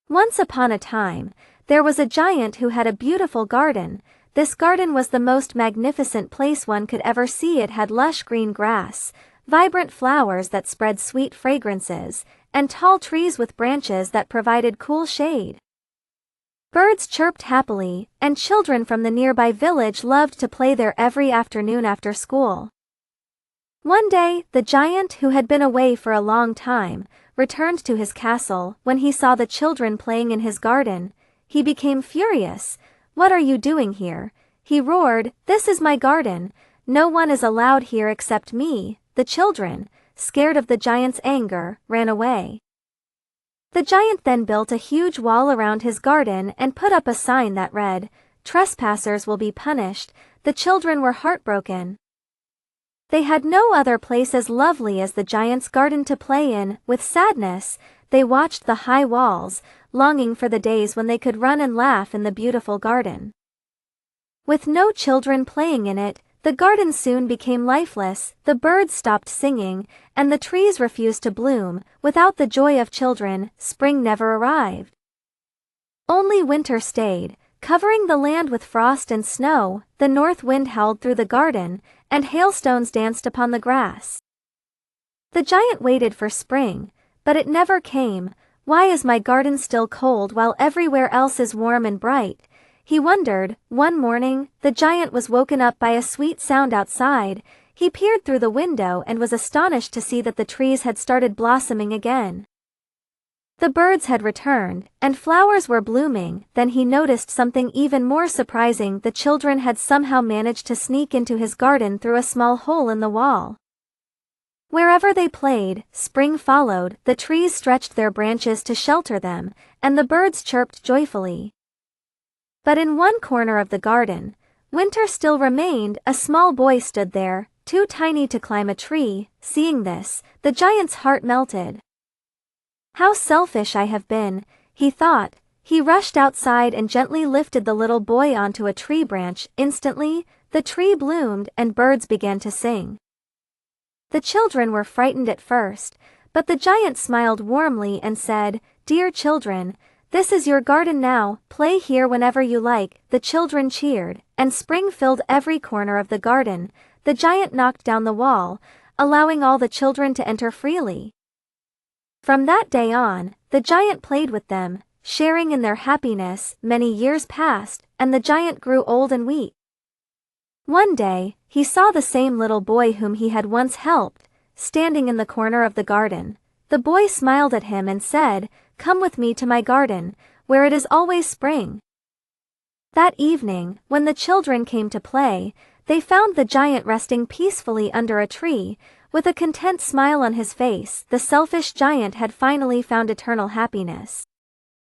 Once upon a time, there was a giant who had a beautiful garden. This garden was the most magnificent place one could ever see. It had lush green grass, vibrant flowers that spread sweet fragrances, and tall trees with branches that provided cool shade. Birds chirped happily, and children from the nearby village loved to play there every afternoon after school. One day, the giant, who had been away for a long time, returned to his castle. When he saw the children playing in his garden, he became furious. "What are you doing here?" he roared. "This is my garden. No one is allowed here except me." The children, scared of the giant's anger, ran away. The giant then built a huge wall around his garden and put up a sign that read, "Trespassers will be punished." The children were heartbroken. They had no other place as lovely as the giant's garden to play in. With sadness, they watched the high walls, longing for the days when they could run and laugh in the beautiful garden. With no children playing in it, the garden soon became lifeless. The birds stopped singing, and the trees refused to bloom. Without the joy of children, spring never arrived. Only winter stayed, covering the land with frost and snow. The north wind howled through the garden, and hailstones danced upon the grass. The giant waited for spring, but it never came. "Why is my garden still cold while everywhere else is warm and bright?" he wondered. One morning, the giant was woken up by a sweet sound outside. He peered through the window and was astonished to see that the trees had started blossoming again. The birds had returned, and flowers were blooming. Then he noticed something even more surprising. The children had somehow managed to sneak into his garden through a small hole in the wall. Wherever they played, spring followed. The trees stretched their branches to shelter them, and the birds chirped joyfully. But in one corner of the garden, winter still remained. A small boy stood there, too tiny to climb a tree. Seeing this, the giant's heart melted. "How selfish I have been," he thought. He rushed outside and gently lifted the little boy onto a tree branch. Instantly, the tree bloomed and birds began to sing. The children were frightened at first, but the giant smiled warmly and said, "Dear children, this is your garden now. Play here whenever you like." The children cheered, and spring filled every corner of the garden. The giant knocked down the wall, allowing all the children to enter freely. From that day on, the giant played with them, sharing in their happiness. Many years passed, and the giant grew old and weak. One day, he saw the same little boy whom he had once helped, standing in the corner of the garden. The boy smiled at him and said, "Come with me to my garden, where it is always spring." That evening, when the children came to play, they found the giant resting peacefully under a tree, with a content smile on his face. The selfish giant had finally found eternal happiness.